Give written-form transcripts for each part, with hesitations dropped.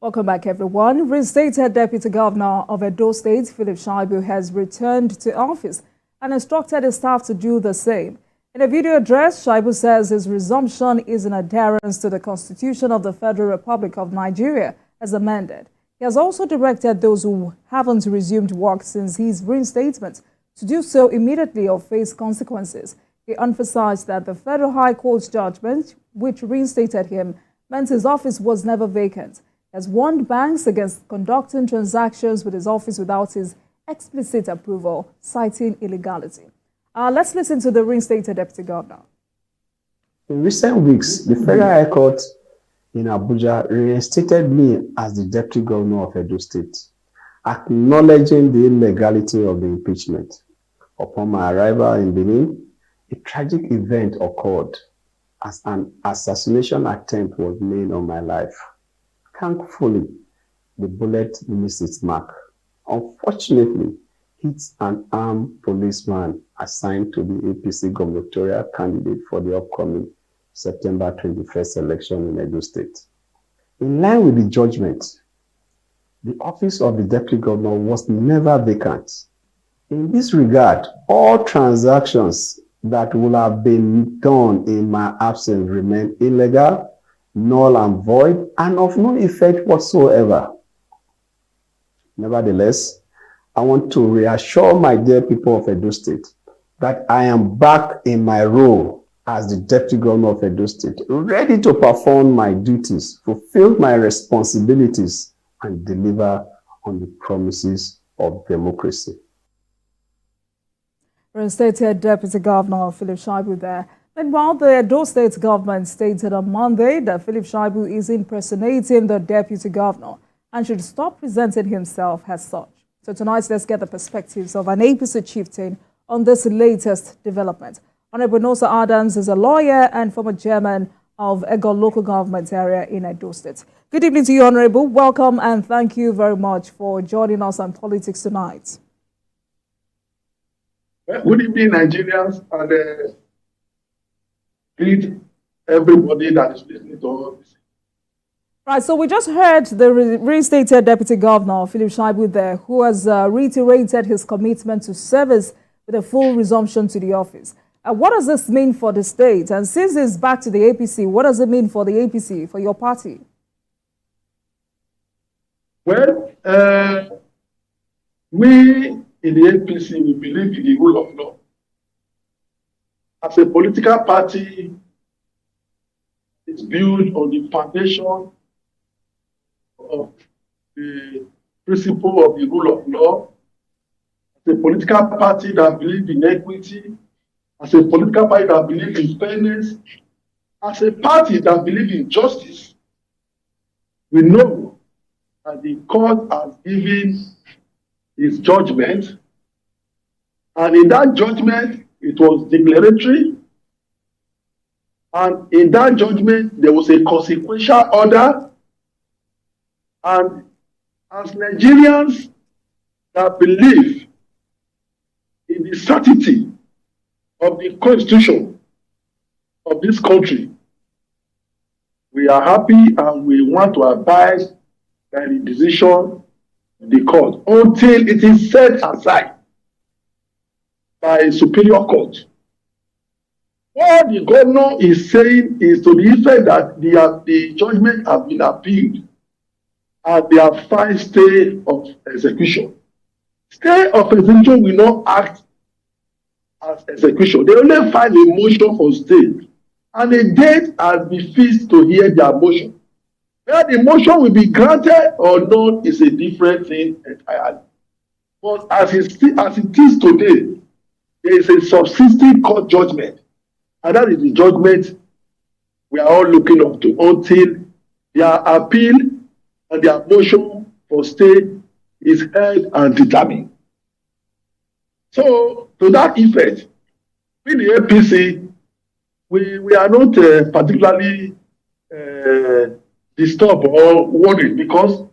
Welcome back, everyone. Reinstated Deputy Governor of Edo State, Philip Shaibu, has returned to office and instructed his staff to do the same. In a video address, Shaibu says his resumption is in adherence to the Constitution of the Federal Republic of Nigeria as amended. He has also directed those who haven't resumed work since his reinstatement to do so immediately or face consequences. He emphasized that the Federal High Court's judgment, which reinstated him, meant his office was never vacant. He has warned banks against conducting transactions with his office without his explicit approval, citing illegality. Let's listen to the reinstated Deputy Governor. In recent weeks, the Federal High Court in Abuja reinstated me as the Deputy Governor of Edo State, acknowledging the illegality of the impeachment. Upon my arrival in Benin, a tragic event occurred as an assassination attempt was made on my life. Thankfully, the bullet missed its mark. Unfortunately, hit an armed policeman assigned to the APC gubernatorial candidate for the upcoming September 21st election in Edo State. In line with the judgment, the office of the Deputy Governor was never vacant. In this regard, all transactions that would have been done in my absence remain illegal, null and void, and of no effect whatsoever. Nevertheless, I want to reassure my dear people of Edo State that I am back in my role as the Deputy Governor of Edo State, ready to perform my duties, fulfill my responsibilities, and deliver on the promises of democracy. Reinstated Deputy Governor Philip Shaibu there. Meanwhile, the Edo State government stated on Monday that Philip Shaibu is impersonating the Deputy Governor and should stop presenting himself as such. So tonight, let's get the perspectives of an APC chieftain on this latest development. Honorable Nosa Adams is a lawyer and former chairman of Ego local government area in Edo State. Good evening to you, Honorable. Welcome and thank you very much for joining us on Politics Tonight. Good evening, Nigerians, and greet everybody that is listening to all this. Right, so we just heard the reinstated Deputy Governor, Philip Shaibu there, who has reiterated his commitment to service with a full resumption to the office. What does this mean for the state? And since it's back to the APC, what does it mean for the APC, for your party? Well, we in the APC, we believe in the rule of law. As a political party, it's built on the foundation of the principle of the rule of law. As a political party that believes in equity, as a political party that believes in fairness, as a party that believes in justice, we know that the court has given its judgment, and in that judgment, it was declaratory, and in that judgment, there was a consequential order, and as Nigerians that believe in the sanctity of the Constitution of this country, we are happy and we want to abide by the decision of the court until it is set aside by a superior court. What the governor is saying is to the effect that the judgment has been appealed and they have filed stay of execution. Stay of execution will not act as execution. They only file a motion for stay, and a date has been fixed to hear their motion. Whether the motion will be granted or not is a different thing entirely. But as it is today, there is a subsisting court judgment, and that is the judgment we are all looking up to until their appeal and their motion for stay is heard and determined. So, to that effect, with the APC, we are not particularly disturbed or worried, because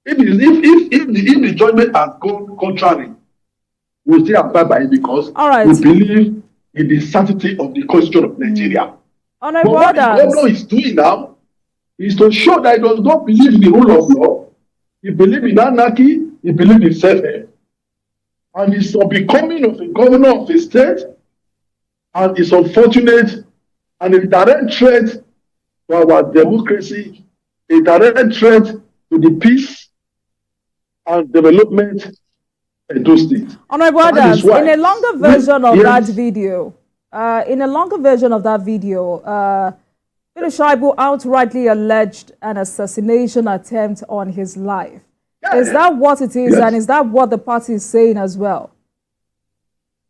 if the judgment has gone contrary, we'll still abide by it, because we believe in the sanctity of the Constitution of Nigeria. But what the governor is doing now is to show that he does not believe in the rule of law. He believes in anarchy. He believes in self-help. And it's unbecoming of a governor of a state, and it's unfortunate and a direct threat to our democracy, a direct threat to the peace and development in those states. Honorable Adams, in a longer version of that video, Philip Shaibu outrightly alleged an assassination attempt on his life. Yeah, is that what it is, and is that what the party is saying as well?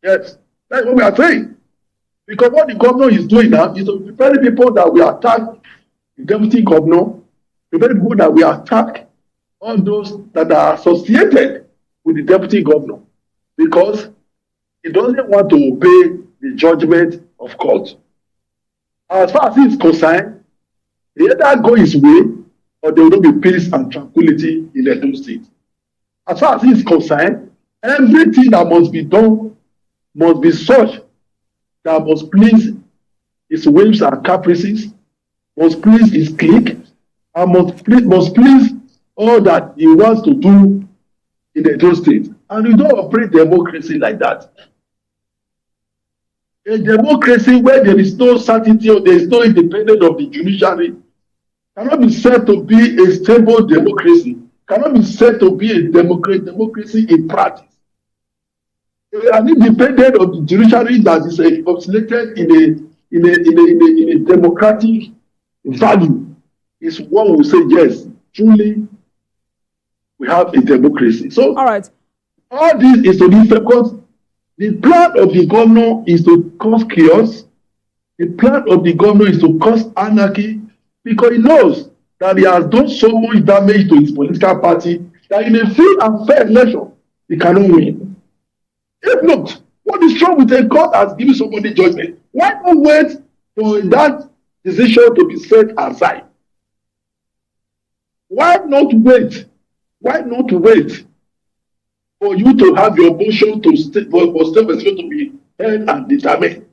Yes, that's what we are saying. Because what the governor is doing now is to prepare people that we attack the deputy governor, prepare people that we attack all those that are associated with the deputy governor, because he doesn't want to obey the judgment of court. As far as he is concerned, he either go his way or there will not be peace and tranquility in the Edo State. As far as he is concerned, everything that must be done must be such that must please his whims and caprices, must please his clique, and must please all that he wants to do in the Edo State. And you don't operate democracy like that. A democracy where there is no certainty or there is no independence of the judiciary cannot be said to be a stable democracy, cannot be said to be a democracy in practice. An independent of the judiciary that is encapsulated in a democratic value is one who say yes, truly we have a democracy. So all right, all this is to be because the plan of the governor is to cause chaos. The plan of the governor is to cause anarchy, because he knows that he has done so much damage to his political party that in a free and fair election he cannot win. If not, what is wrong with a court has given somebody judgment? Why not wait for that decision to be set aside? Why not wait? Why not wait for you to have your motion to for state to be held and determined?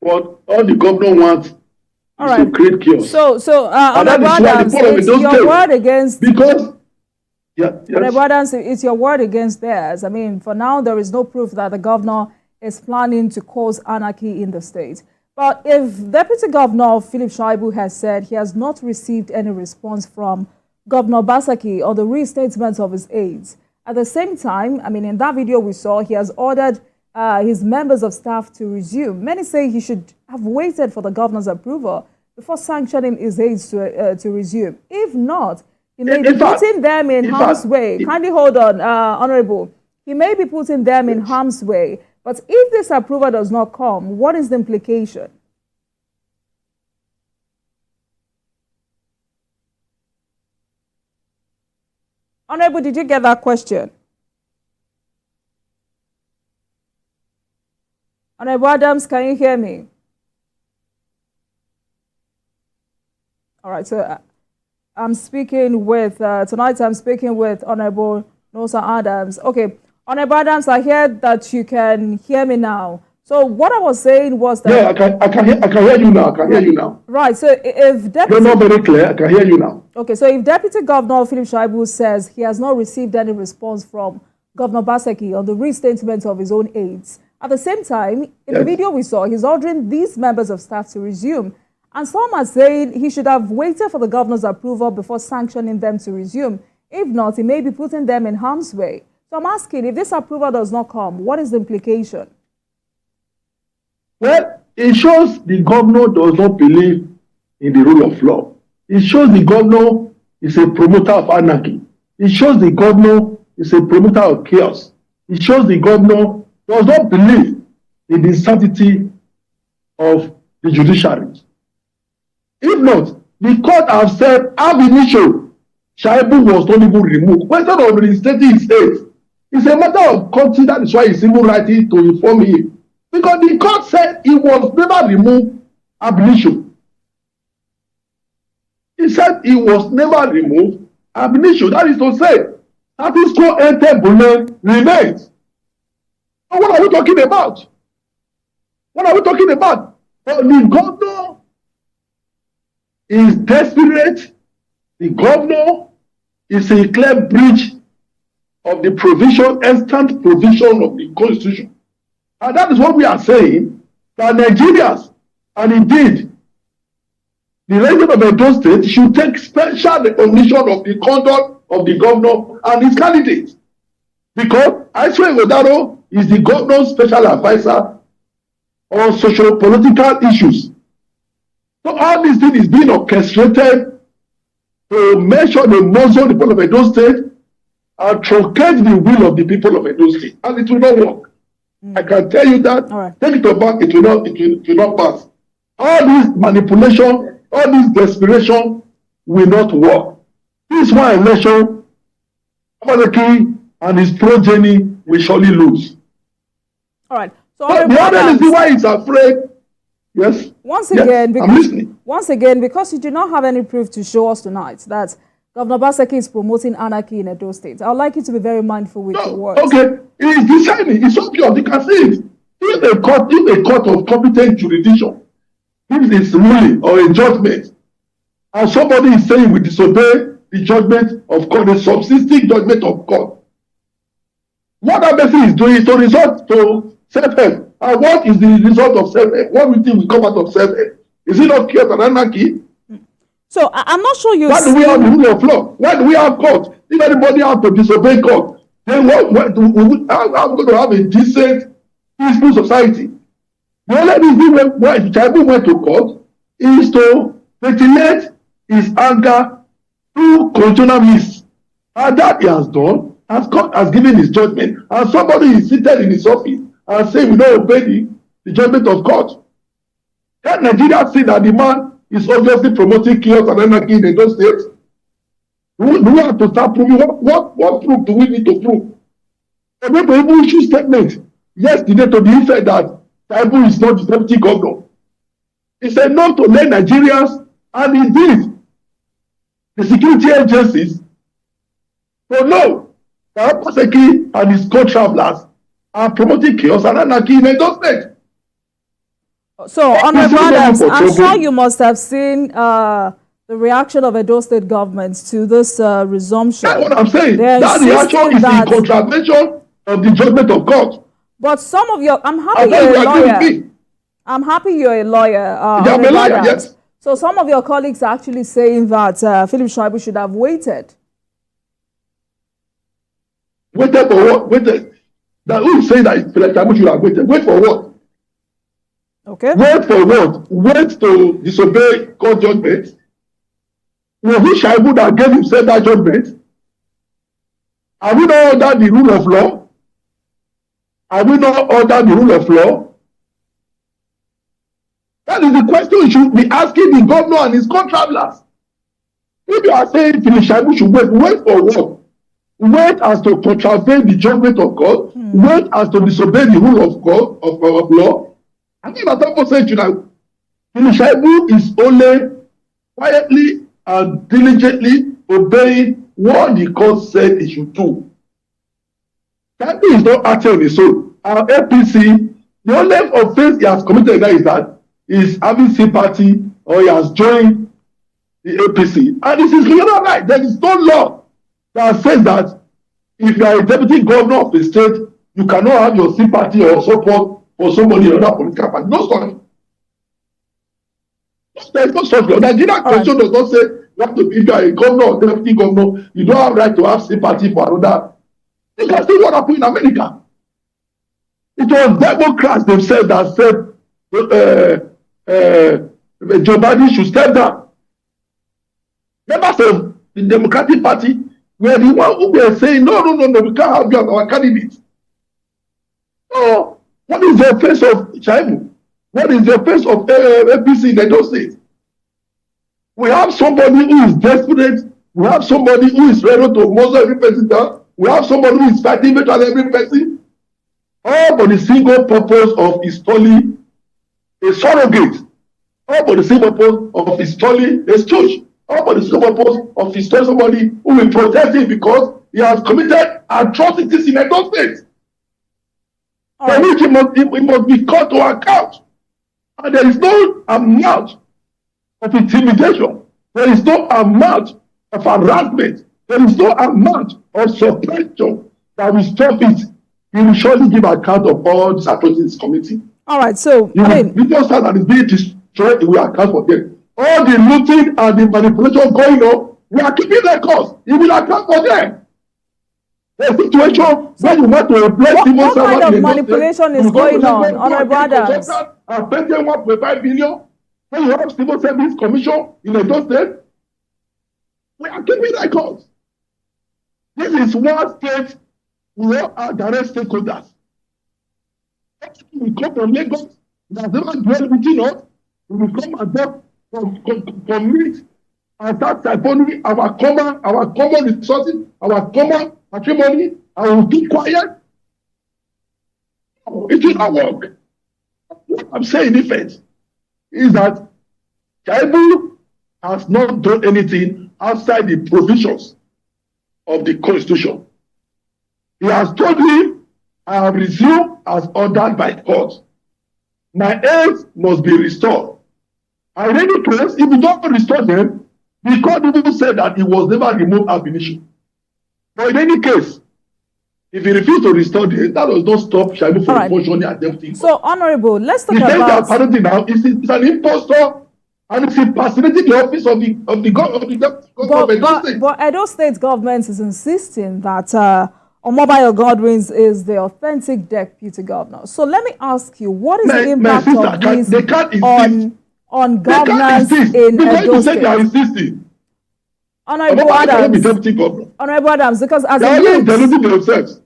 But all the governor wants is to create chaos. So Honorable Adams, it's your word against, because Honorable Adams, it's your word against theirs. I mean, for now there is no proof that the governor is planning to cause anarchy in the state. But if Deputy Governor Philip Shaibu has said he has not received any response from Governor Basaki on the reinstatement of his aides, at the same time, I mean, in that video we saw, he has ordered his members of staff to resume. Many say he should have waited for the governor's approval before sanctioning his aides to resume. If not, he may be putting them in harm's way. Kindly hold on, Honorable. He may be putting them in harm's way. But if this approval does not come, what is the implication? Honorable, did you get that question? Honorable Adams, can you hear me? All right, so I'm speaking with, tonight I'm speaking with Honorable Nosa Adams. Okay, Honorable Adams, I hear that you can hear me now. So what I was saying was that... Yeah, I can hear you now. I can hear you now. Right, so if Deputy... You're not very clear. I can hear you now. Okay, so if Deputy Governor Philip Shaibu says he has not received any response from Governor Basaki on the reinstatement of his own aides, at the same time, in the video we saw, he's ordering these members of staff to resume. And some are saying he should have waited for the governor's approval before sanctioning them to resume. If not, he may be putting them in harm's way. So I'm asking, if this approval does not come, what is the implication? Well, it shows the governor does not believe in the rule of law. It shows the governor is a promoter of anarchy. It shows the governor is a promoter of chaos. It shows the governor does not believe in the sanctity of the judiciary. If not, the court have said ab initio, Shaibu was not even removed. Question of reinstating his aides. It's a matter of conscience. That is why he's even writing to inform him. Because the court said he was never removed ab initio. He said he was never removed ab initio. That is to say, status quo ante bellum remains. So what are we talking about? What are we talking about? The governor is desperate. The governor is a clear breach of the provision, instant provision of the Constitution. And that is what we are saying, that Nigerians, and indeed, the resident of Edo State should take special recognition of the conduct of the governor and his candidates. Because Aiswe Godaro is the governor's special advisor on socio-political issues. So all this thing is being orchestrated to make sure they muzzle the people of Edo State and truncate the will of the people of Edo State. And it will not work. I can tell you that. Right. Take it back, it will not pass. All this manipulation, all this desperation will not work. This one election, Amadeki and his progeny will surely lose. All right. So the other reason why he's afraid, yes. Once again, yes, I'm listening. Once again, because you do not have any proof to show us tonight that Governor Obaseki is promoting anarchy in Edo State, I would like you to be very mindful with your words. Okay, it is deciding. It's obvious. You can see it. If a court of competent jurisdiction gives its ruling or a judgment, and somebody is saying we disobey the judgment of court, the subsisting judgment of court, what that person is doing is to resort to self-help. And what is the result of self-help? What we think will come out of self-help? Is it not chaos and anarchy? So I'm not sure you. Why do we have the rule of law? Why do we have court? If anybody has to disobey court, then I'm going to have a decent, peaceful society. The only reason why Shaibu went to court is to ventilate his anger through constitutional means. And that he has done, as court has given his judgment, and somebody is seated in his office and saying we don't obey the judgment of court. Can Nigeria see that the man is obviously promoting chaos and anarchy in Edo State? We have to start proving what proof do we need to prove? And when we even issue statement yesterday to the effect that Shaibu is not the deputy governor. He said not to let Nigerians and indeed the security agencies to know that Obaseki and his co-travelers are promoting chaos and anarchy in Edo State. So, Honorable Adams, I'm sure you must have seen the reaction of Edo State government to this resumption. That's what I'm saying. That reaction is in contravention of the judgment of court. But some of your, I'm happy you're a lawyer. I'm happy you're a lawyer. I'm a lawyer, yes. So some of your colleagues are actually saying that Philip Shaibu should have waited. Waited for what? Waited. That who is saying that Philip Shaibu should have waited? Wait for what? Okay. Wait for what? Wait to disobey court judgment? Was it Shaibu that gave himself that judgment? Are we not under the rule of law? Are we not under the rule of law? That is the question you should be asking the governor and his co-travelers. If you are saying Philip Shaibu should wait for what? Wait as to contravene the judgment of God. Wait as to disobey the rule of God, of law. I think that Tampo said to now, Philip Shaibu is only quietly and diligently obeying what the court said he should do. Shaibu is not acting on his own. Our APC, the only offense he has committed now is that he is having sympathy or he has joined the APC. And this is legal right. There is no law that says that if you are a deputy governor of the state, you cannot have your sympathy or support for somebody in another political party. No such. There is no such law. Nigerian constitution does not say you have to, if you are a governor or deputy governor, you don't have right to have sympathy for another. You can see what happened in America. It was Democrats themselves that said Joe Biden should step down. Members of the Democratic Party were the one who were saying, no, we can't have you as our candidate. So, what is the offense of Shaibu? What is the offense of APC in Edo State? We have somebody who is desperate. We have somebody who is ready to muzzle every person down. We have somebody who is fighting better than every person. All for the single purpose of installing a surrogate. All for the single purpose of installing a stooge. All for the single purpose of installing somebody who will protect him because he has committed atrocities in Edo State. For which he must be called to account. And there is no amount of intimidation There is no amount of harassment. There is no amount of suppression that will stop it. He will surely give account of all these atrocities committing. All right, so Because that is being destroyed, we account for them. All the looting and the manipulation going on, we are keeping records. He will account for them. The situation where you want to replace what kind of manipulation is going on, Honorable Adams? And pay them 1.5 billion. When you have civil service commission in Edo State, we are keeping records. This is one state where our direct stakeholders. We come from Lagos, that never dwell within us. We will come and talk commit and start siphoning our common resources, our common patrimony, and we'll keep quiet. It will not work. What I'm saying in defense is that Shaibu has not done anything outside the provisions of the Constitution. He has told him, I have resumed as ordered by court. My heirs must be restored. And in any case, if you don't restore them, the court even said that he was never removed ab initio. But in any case, if he refused to restore them, that does not stop Shaibu from functioning as deputy. So, Honorable, let's talk about... He says that apparently now it's an impostor and it's impersonating the office of the government. But Edo State government is insisting that Omobayo Godwins is the authentic deputy governor. So let me ask you, what is the impact of this on governance in Edo State? They are insisting. Honorable Adams, because as it looks,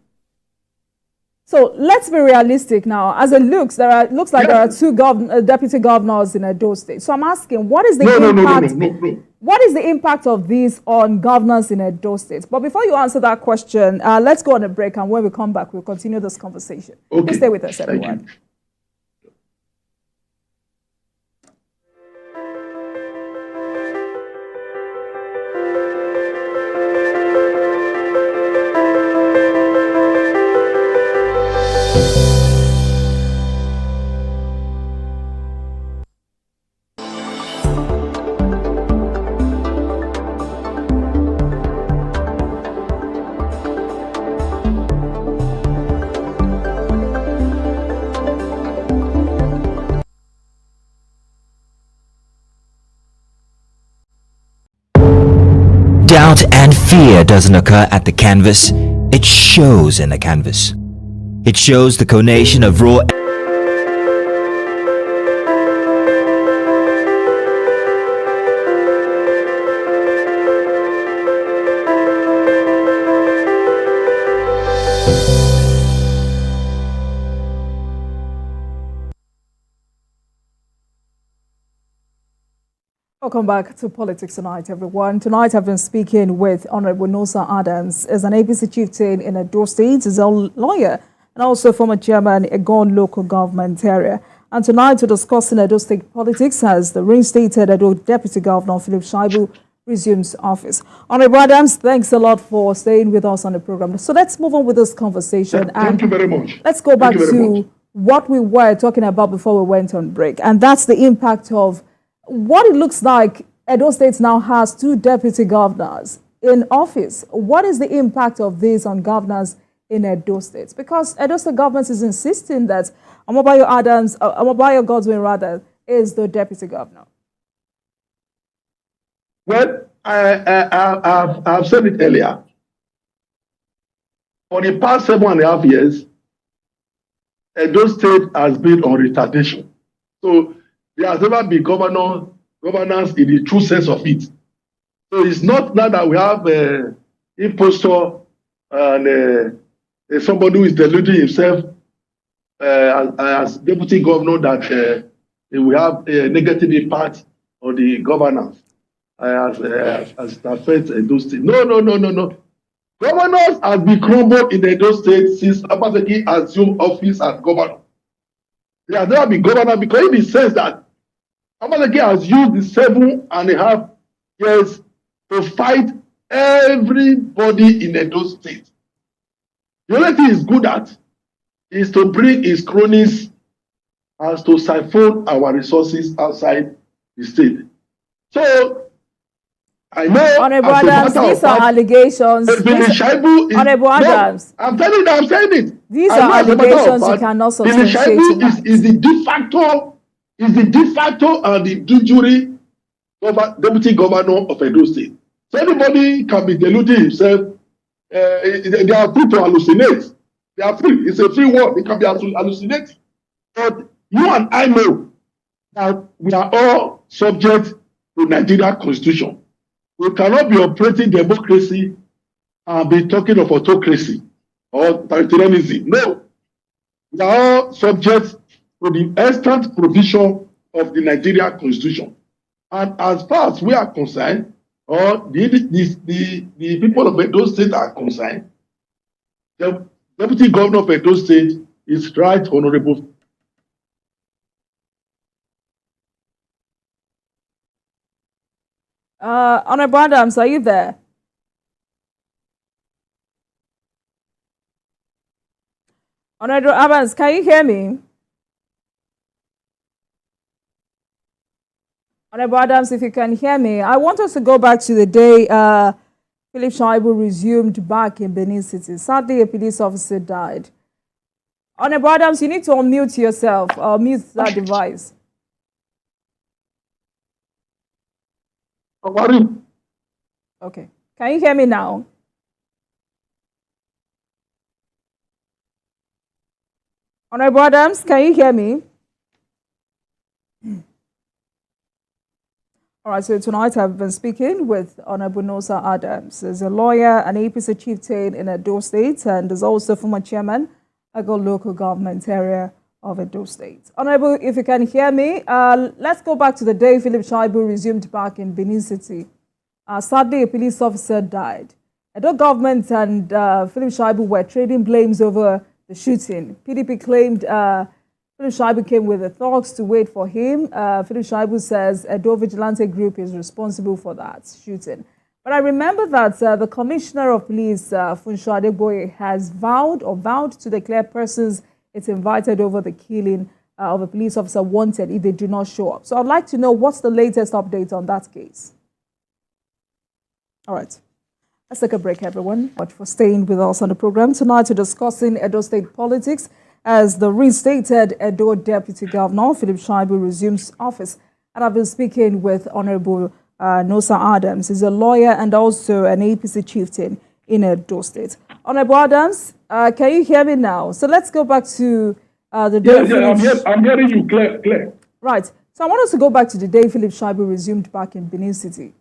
so let's be realistic now. As it looks, there are two deputy governors in Edo State. So I'm asking, what is the impact? What is the impact of this on governance in Edo State? But before you answer that question, let's go on a break, and when we come back, we'll continue this conversation. Okay. Please stay with us, everyone. Doubt and fear doesn't occur at the canvas, it shows in the canvas. It shows the coronation of raw Welcome back to Politics Tonight, everyone. Tonight I've been speaking with Honorable Nosa Adams, as an APC chieftain in Edo State, as a lawyer, and also former chairman in Egon local government area. And tonight we're discussing Edo State politics as the reinstated Edo Deputy Governor Philip Shaibu resumes office. Honorable Adams, thanks a lot for staying with us on the program. So let's move on with this conversation. Thank you very much. Let's go back to what we were talking about before we went on break, and that's the impact of what it looks like. Edo State now has two deputy governors in office. What is the impact of this on governors in Edo State? Because Edo State government is insisting that Omobayo Godwin rather is the deputy governor. Well, I've said it earlier. For the past 7.5 years, Edo State has been on retardation. So there has never been governance in the true sense of it. So it's not now that we have an impostor and somebody who is deluding himself as deputy governor that we have a negative impact on the governance as it affects Edo State. No. Governors have been crumbled in Edo State since Obaseki assumed office as governor. There has never been governor because it says that Obaseki has used the 7.5 years to fight everybody in Edo State. The only thing he's good at is to bring his cronies as to siphon our resources outside the state. So I know Honorable as a Adams, matter these of are fact, allegations. Billy Shaibu is Honorable no. Adams, I'm telling you, I'm saying it. these I are know as a matter of allegations you fact, cannot Billy substantiate Shaibu tonight. is the de facto and the de jure deputy governor of Edo State. So anybody can be deluding himself. They are free to hallucinate. They are free. It's a free world. They can be hallucinating. But you and I know that we are all subject to Nigeria Constitution. We cannot be operating democracy and be talking of autocracy or authoritarianism. No, we are all subject to the instant provision of the Nigeria Constitution. And as far as we are concerned, or the people of Edo State are concerned, the deputy governor of Edo State is right honorable. Honorable Adams, are you there? Honorable Adams, can you hear me? Honorable Adams, if you can hear me, I want us to go back to the day Philip Shaibu resumed back in Benin City. Sadly, a police officer died. Honorable Adams, you need to unmute yourself or mute that device. Okay. Can you hear me now? Honorable Adams, can you hear me? All right, so tonight I've been speaking with Honorable Nosa Adams. He's a lawyer, an APC chieftain in Edo State, and is also former chairman of the local government area of Edo State. Honorable, if you can hear me, let's go back to the day Philip Shaibu resumed back in Benin City. Sadly, a police officer died. Edo government and Philip Shaibu were trading blames over the shooting. PDP claimed Philip Shaibu came with the thugs to wait for him. Philip Shaibu says Edo Vigilante Group is responsible for that shooting. But I remember that the Commissioner of Police, Funsho Adegboye, has vowed to declare persons it's invited over the killing of a police officer wanted if they do not show up. So I'd like to know what's the latest update on that case. All right. Let's take a break, everyone. Thank you for staying with us on the program tonight. We're discussing Edo State politics as the reinstated Edo Deputy Governor, Philip Shaibu, resumes office. And I've been speaking with Honorable Nosa Adams. He's a lawyer and also an APC chieftain in Edo State. Honorable Adams, can you hear me now? So let's go back to the day. I'm hearing you clear. Right. So I want us to go back to the day Philip Shaibu resumed back in Benin City.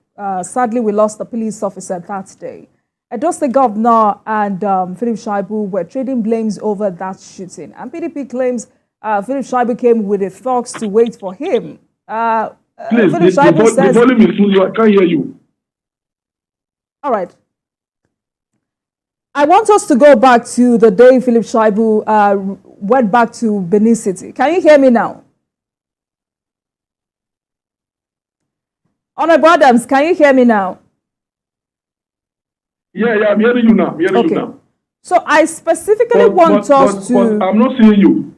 Sadly, we lost a police officer that day. Edo State Governor and Philip Shaibu were trading blames over that shooting. And PDP claims Philip Shaibu came with the thugs to wait for him. Please, Philip Shaibu says, the volume is full, I can't hear you. All right. I want us to go back to the day Philip Shaibu went back to Benin City. Can you hear me now? Honorable Adams, can you hear me now? Yeah, I'm hearing you now. I'm hearing you now. So I specifically want us to... But I'm not seeing you.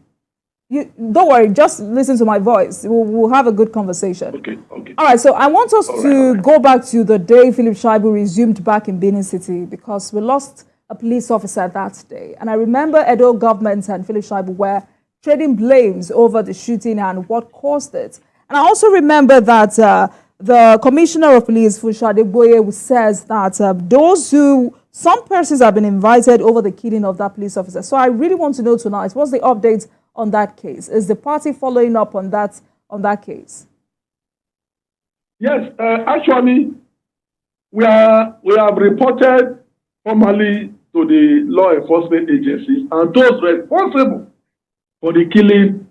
Don't worry, just listen to my voice. We'll have a good conversation. Okay. All right, so I want us to go back to the day Philip Shaibu resumed back in Benin City because we lost a police officer that day. And I remember Edo government and Philip Shaibu were trading blames over the shooting and what caused it. And I also remember that the Commissioner of Police, Funsho Adegboye, says that some persons have been invited over the killing of that police officer. So I really want to know tonight, what's the update on that case? Is the party following up on that case? Yes, actually, we have reported formally to the law enforcement agencies, and those responsible for the killing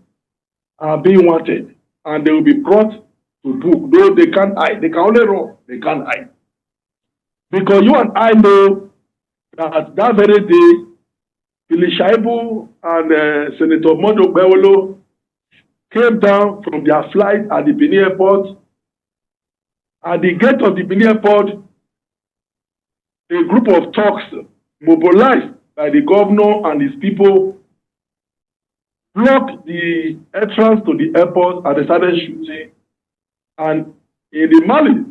are being wanted, and they will be brought to book. Though they can't hide, they can only run, they can't hide. Because you and I know that very day, Philip Shaibu and Senator Mondo Bewolo came down from their flight at the Benin airport. At the gate of the Benin airport, a group of thugs mobilized by the governor and his people blocked the entrance to the airport and they started shooting. And in the malice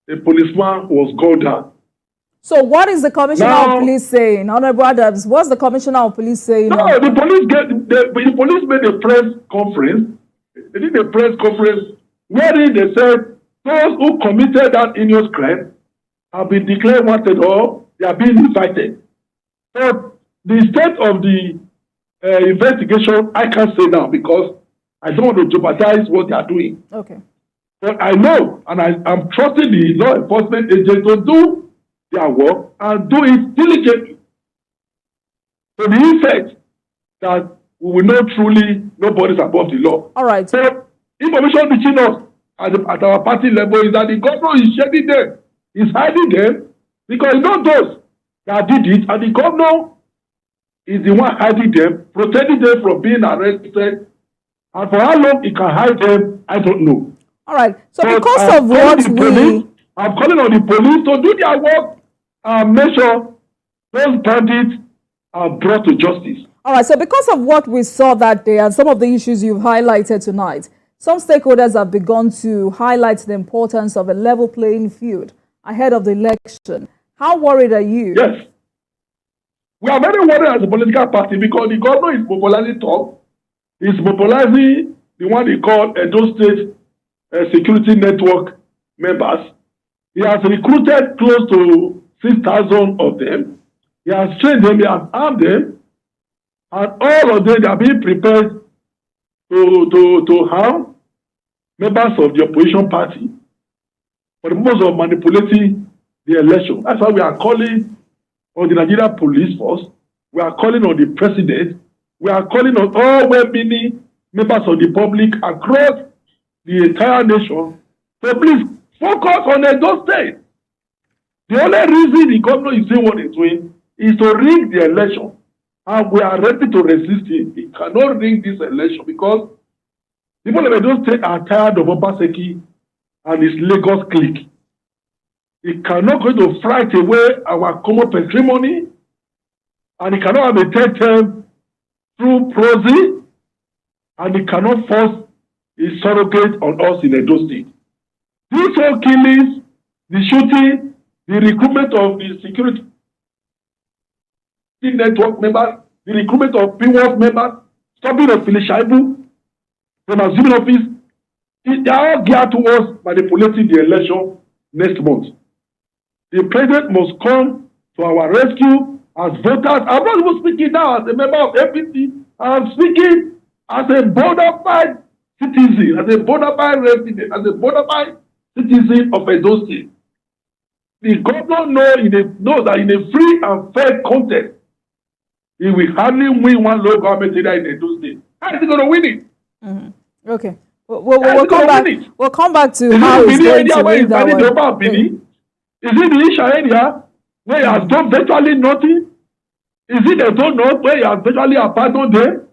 a policeman was gunned down. So what is the Commissioner of Police saying? Honorable Adams, what's the Commissioner of Police saying? No, the police made a press conference. They did a press conference wherein they said those who committed that heinous crime have been declared wanted or they are being invited. But the state of the investigation, I can't say now because I don't want to jeopardize what they are doing. Okay. But I know, and I'm trusting the law enforcement agents to do their work and do it diligently. So the effect that we will know truly nobody's above the law. All right. So information reaching us at our party level is that the governor is shedding them, is hiding them, because he knows those that did it, and the governor is the one hiding them, protecting them from being arrested. And for how long he can hide them, I don't know. All right. So but because of what I'm calling on the police to do their work and make sure those bandits are brought to justice. All right. So because of what we saw that day and some of the issues you've highlighted tonight, some stakeholders have begun to highlight the importance of a level playing field ahead of the election. How worried are you? Yes. We are very worried as a political party because the governor is mobilizing talk. He's mobilizing the one they call Edo State Security Network members. He has recruited close to 6,000 of them. He has trained them, he has armed them, and all of them are being prepared to harm members of the opposition party for the purpose of manipulating the election. That's why we are calling on the Nigerian police force, we are calling on the president, we are calling on all well-meaning members of the public across the entire nation to please focus on Edo State. The only reason the governor is doing what he's doing is to rig the election. And we are ready to resist him. He cannot rig this election because people of Edo State are tired of Obaseki and his Lagos clique. He cannot go to fright away our common patrimony, and he cannot have a third term through prosy, and he cannot force his surrogate on us in Edo State. These whole killings, the shooting, the recruitment of the security network members, the recruitment of PWOS members, stopping of Shaibu from assuming office, they are all geared towards manipulating the election next month. The president must come to our rescue as voters. I'm not even speaking now as a member of APC. I'm speaking as a bona fide citizen, as a bona fide resident, as a bona fide citizen of Edo State. The governor knows that in a free and fair contest, he will hardly win one local government area in Edo State. How is he going to win it? Mm-hmm. Okay. We'll come back. We'll come back to how he's going to win that one. Is it the Isha area where he has done virtually nothing? Is it the North where he has virtually abandoned them?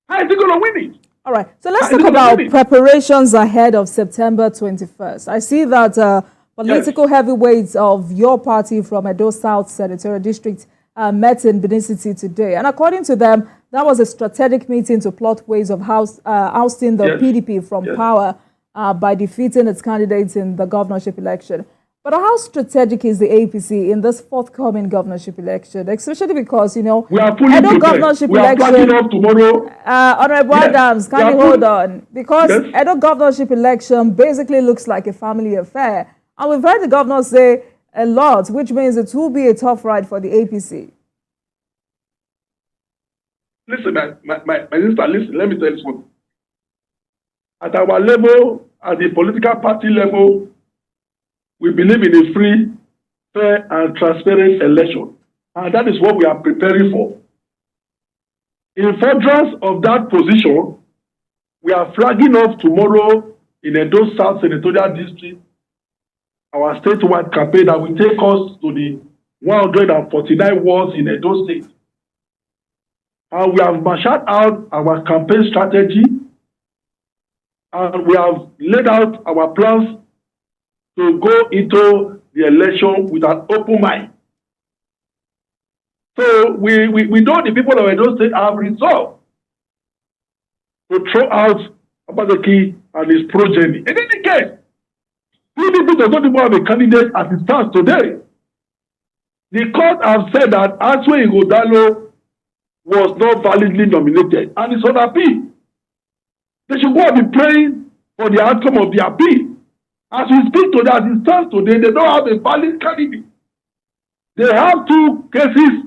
How is he going to win it? All right. So let's talk about preparations ahead of September 21st. I see that political heavyweights of your party from Edo South Senatorial District met in Benin City today. And according to them, that was a strategic meeting to plot ways of ousting the PDP from power by defeating its candidates in the governorship election. But how strategic is the APC in this forthcoming governorship election, especially because, you know, Edo governorship election, Honorable Adams, can you hold on? Because Edo governorship election basically looks like a family affair. And we've heard the governor say a lot, which means it will be a tough ride for the APC. Listen, my sister, listen, let me tell you something. At our level, at the political party level, we believe in a free, fair, and transparent election. And that is what we are preparing for. In furtherance of that position, we are flagging off tomorrow in Edo South Senatorial District our statewide campaign that will take us to the 149 wards in Edo State. And we have marshaled out our campaign strategy, and we have laid out our plans to go into the election with an open mind. So we know the people of Edo State have resolved to throw out Obaseki and his progeny. In any case, PDP does not even have a candidate as it stands today. The court have said that Asue Ighodalo was not validly nominated and it's on appeal. They should go and be praying for the outcome of the appeal. As we speak today, as it stands today, they don't have a valid candidate. They have two cases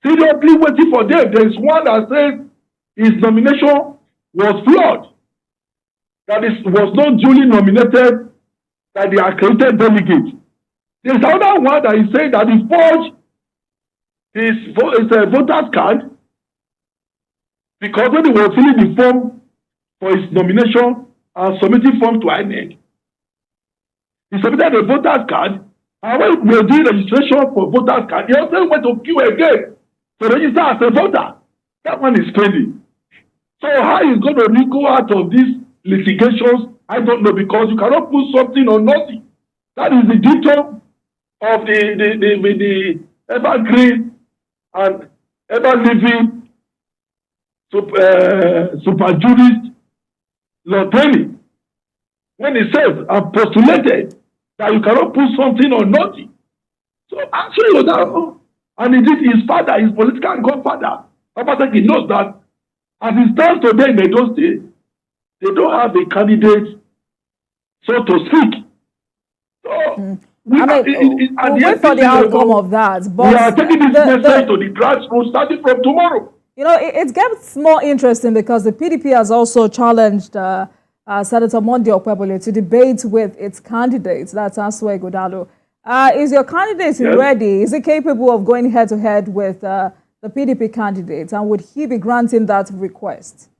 seriously waiting for them. There is one that says his nomination was flawed, that is was not duly nominated by the accredited delegate. There's another one that is saying that he forged his voter's card because when he was filling the form for his nomination and submitting form to INEC, he submitted a voter's card, and when we were doing registration for voter's card, he also went to queue again to register as a voter. That one is pending. So how is going to go out of these litigations? I don't know, because you cannot put something on nothing. That is the detail of the evergreen and ever-living super jurist Loteni. When he says, "I'm postulated that you cannot put something on nothing." So actually, that, and indeed his father, his political godfather, Obaseki, knows that as it stands today in Edo State, they don't have a candidate, so to speak. So, we'll wait for the outcome of that. But we are taking this message to the grassroots starting from tomorrow. You know, it gets more interesting because the PDP has also challenged Senator Monday Okpebholo to debate with its candidates. That's Asue Ighodalo. Is your candidate ready? Is he capable of going head-to-head with the PDP candidates? And would he be granting that request?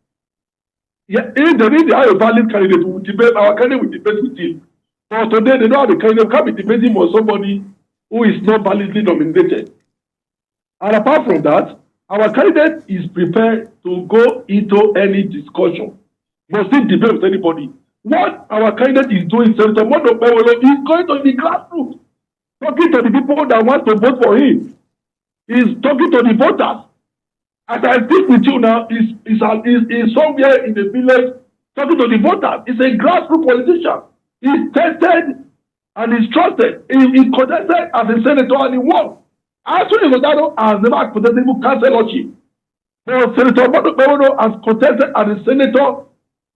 Yeah, if they have a valid candidate, we will debate. Our candidate will debate with him. But today, they don't have a candidate. Can't be debating on somebody who is not validly nominated. And apart from that, our candidate is prepared to go into any discussion, but still debate with anybody. What our candidate is doing, Senator Monday Okpebholo, is going to the grassroots, talking to the people that want to vote for him. He's talking to the voters. As I speak with you now, he's somewhere in the village talking to the voters. He's a grassroots politician. He's tested and he's trusted. He contested as a senator and he won. Actually, Ighodalo has never contested even councillorship. But Senator Monday Okpebholo has contested as a senator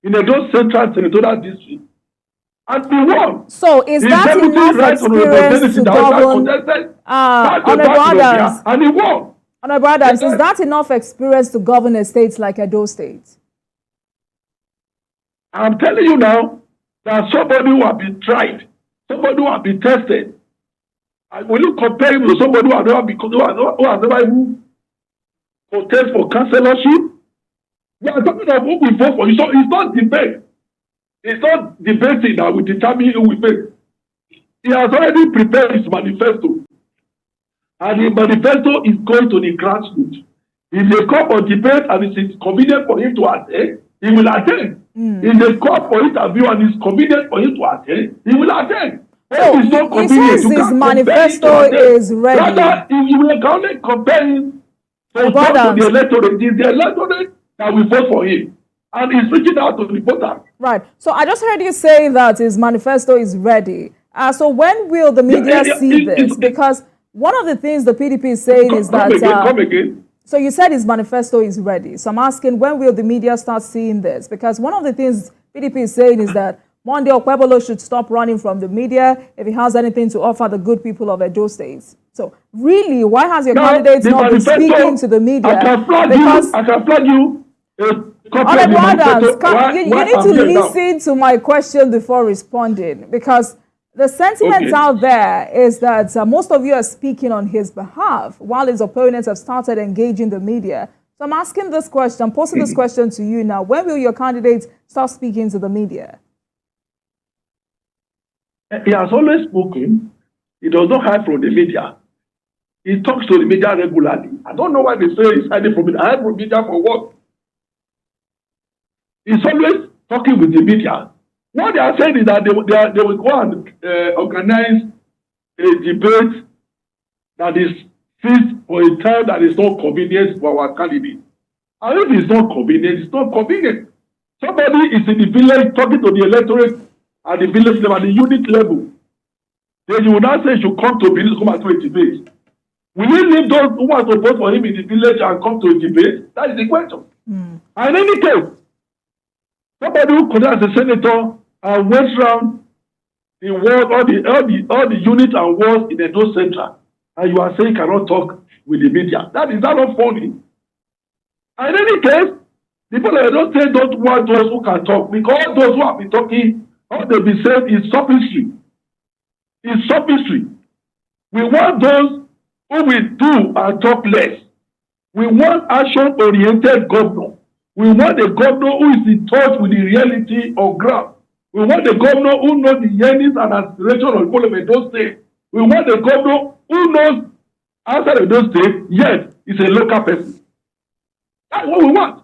in Edo Central Senatorial District. And he won. So is that enough experience to govern and he won. Honorable Adams, is that enough experience to govern a state like Edo State? I'm telling you now that somebody who has been tried, somebody who has been tested, and when you compare him to somebody who has never even contested for councillorship, we are talking about who we vote for. So it's not debate. It's not debating that will determine who we vote. He has already prepared his manifesto. And the manifesto is going to the grassroots. If they come for debate and it's convenient for him to attend, he will attend. If they come for interview and it's convenient for him to attend, he will attend. So he says his manifesto is ready. Rather, you will only compare him to the electorate. It is the electorate that will vote for him. And he's reaching out to the voters. Right. So I just heard you say that his manifesto is ready. So when will the media see this? Because one of the things the PDP is saying is that... Come again. So you said his manifesto is ready. So I'm asking, when will the media start seeing this? Because one of the things PDP is saying is that Monday Okpebholo should stop running from the media if he has anything to offer the good people of Edo State. So really, why has your candidate not been speaking to the media? I can flag you. Honorable Adams, you need to listen to my question before responding, because the sentiment out there is that most of you are speaking on his behalf, while his opponents have started engaging the media. So I'm asking this question, I'm posing this question to you now. When will your candidate start speaking to the media? He has always spoken. He does not hide from the media. He talks to the media regularly. I don't know why they say he's hiding from it. I hide from media for what? He's always talking with the media. What they are saying is that they will go and organize a debate that is fixed for a time that is not convenient for our candidate. And if it's not convenient, it's not convenient. Somebody is in the village talking to the electorate at the village level, at the unit level. Then you will now say you should come to Benin to come and do a debate. Will he leave those who want to vote for him in the village and come to a debate? That is the question. And in any case, somebody who could as a senator and went around the world, all the units and wards in Edo Central, and you are saying cannot talk with the media. That is not funny. And in any case, people don't say don't want those who can talk, because all those who have been talking, all they've been saying is sophistry. It's sophistry. We want those who will do and talk less. We want action-oriented governor. We want a governor who is in touch with the reality of ground. We want a governor who knows the yearnings and aspirations of people of Edo State. We want a governor who knows outside of those states, yet is a local person. That's what we want.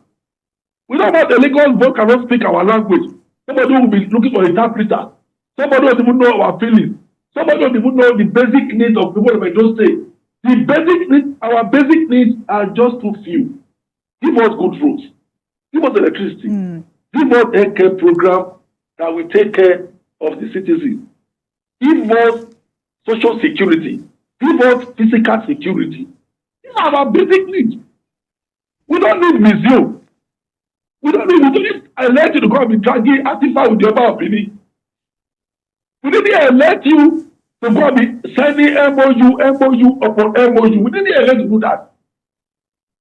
We don't want a Lagos vote cannot speak our language. Somebody will be looking for an interpreter. Somebody doesn't even know our feelings. Somebody doesn't even know the basic needs of people of Edo State. The basic needs, our basic needs are just too few. Give us good roads. Give us electricity. Give us a care program that will take care of the citizens. Give us social security. Give us physical security. These are our basic needs. We don't need museum. We don't need elect you to go and be dragging artifact with the Oba of Benin. We didn't elect you to go and be signing MOU upon MOU. We didn't elect to do that.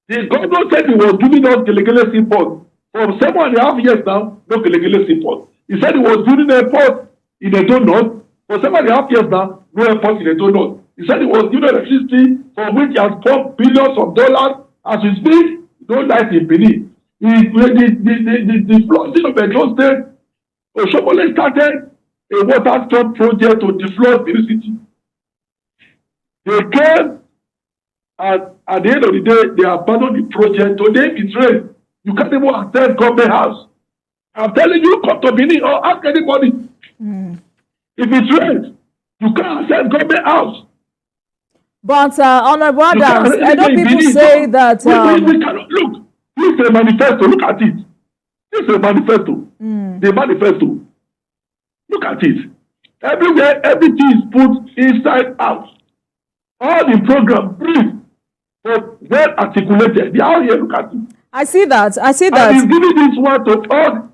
The governor said he was giving us Gelegele support. For 7.5 years now, no Gelegele support. He said he was building an airport in Edo North. For 7.5 years now, no airport in Edo North. He said he was giving electricity for which he has pumped billions of dollars. As we speak, no light in Benin. The flooding of Edo State, Oshomole started a water storm project to deflood Benin City. They came, and at the end of the day, they abandoned the project. Today, it's rain. You can't even attend government house. I'm telling you, come to Benin or ask anybody. If it's rain, you can't attend government house. But Honorable Adams, I know people say that we cannot look. This is a manifesto. Look at it. This is a manifesto. The manifesto. Look at it. Everywhere, everything is put inside out. All the program brief, but well articulated. They are here. Look at it. I see that. And he's giving this one to all.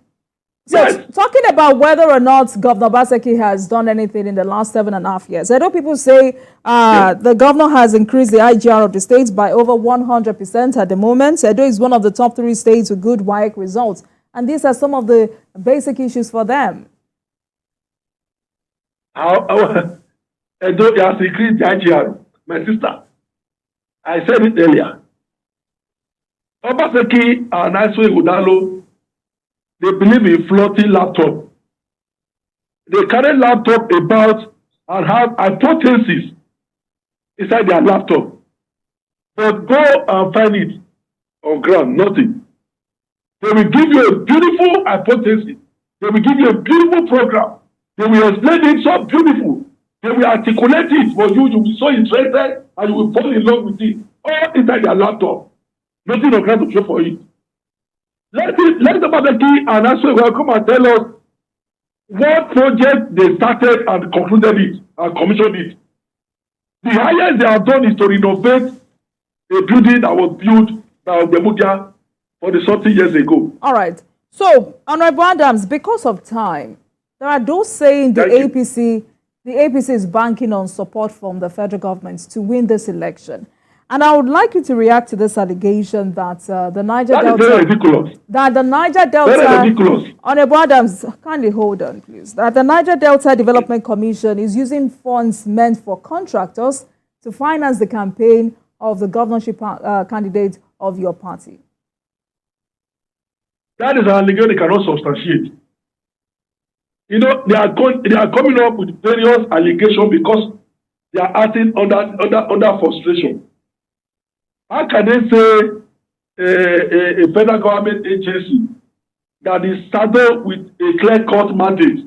So, yes. Talking about whether or not Governor Obaseki has done anything in the last 7.5 years, I know people say the governor has increased the IGR of the state by over 100% at the moment. Edo is one of the top 3 states with good WAEC results. And these are some of the basic issues for them. Edo has increased the IGR, my sister. I said it earlier. Obaseki and Aiswe Udalo, they believe in floating laptop. They carry laptop about and have hypotheses inside their laptop. But go and find it on ground, nothing. They will give you a beautiful hypothesis. They will give you a beautiful program. They will explain it so beautiful. They will articulate it for you. You will be so interested and you will fall in love with it. All inside their laptop. Nothing on ground to show for it. Let the Obaseki and Aiswe come and tell us what project they started and concluded it and commissioned it. The highest they have done is to renovate a building that was built by Odemudia 40-something years ago. All right. So, Honorable Adams, because of time, there are those saying the APC is banking on support from the federal government to win this election. And I would like you to react to this allegation that the Niger Delta... That is very ridiculous. That the Niger Delta... Very ridiculous. Honorable Adams, kindly hold on, please. That the Niger Delta Development Commission is using funds meant for contractors to finance the campaign of the governorship candidate of your party. That is an allegation they cannot substantiate. You know, they are coming up with various allegations because they are acting under frustration. How can they say a federal government agency that is saddled with a clear-cut mandate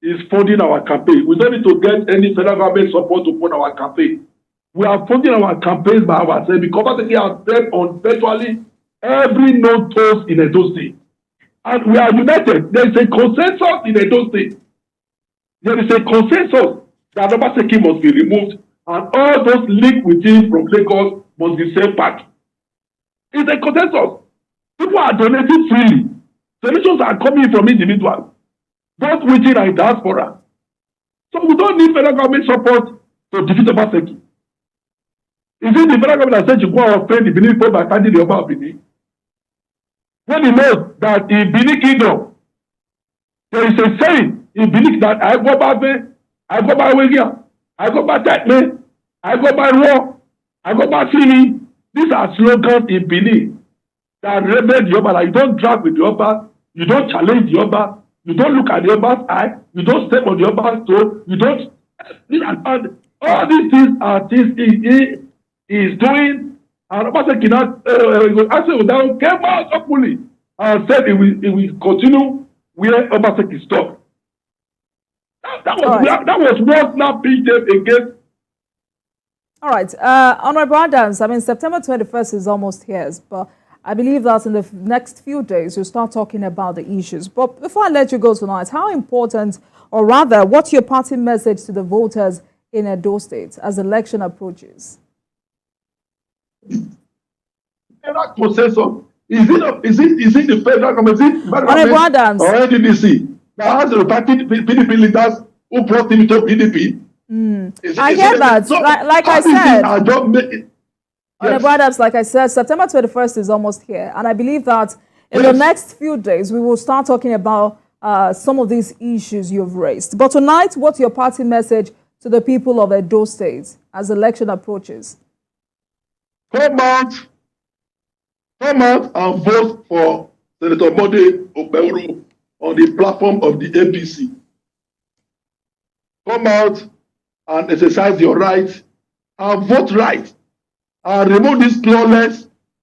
is funding our campaign? We don't need to get any federal government support to fund our campaign. We are funding our campaigns by ourselves because we are stepped on virtually every known toes in Edo State. And we are united. There is a consensus in Edo State there is a consensus that Obaseki must be removed and all those linked with him from Lagos must be sent back. It's a consensus. People are donating freely. Donations are coming from individuals, both within and diaspora. So we don't need federal government support to defeat Obaseki. Is it the federal government that said you go and offend the Benin people by finding the Oba of Benin? When he knows that in Benin Kingdom, there is a saying in Benin that I go by me, I go by Wigia, I go by Tekme, I go by Raw, I go by Fini. These are slogans in Benin that represent the Oba. Like you don't drag with the Oba, you don't challenge the Oba, you don't look at the Oba's eye, you don't step on the Oba's toe, you don't. All these things are things he is doing. And Obaseki now came out openly and said he will continue where Obaseki stopped. That was what now beat them against. All right. Honorable Adams, I mean, September 21st is almost here, but I believe that in the next few days, you'll start talking about the issues. But before I let you go tonight, how important, or rather, what's your party message to the voters in Edo State as election approaches? Federal consensus. Is it the federal government? Honorable Adams. Or NDDC that has the PDP leaders who brought him to PDP? I hear that. So, like I said, Honorable Adams, like I said, September 21st is almost here. And I believe that in the next few days, we will start talking about some of these issues you've raised. But tonight, what's your party message to the people of Edo State as election approaches? Come out and vote for Senator Mode Obeuru on the platform of the APC. Come out and exercise your rights and vote right and remove this lawless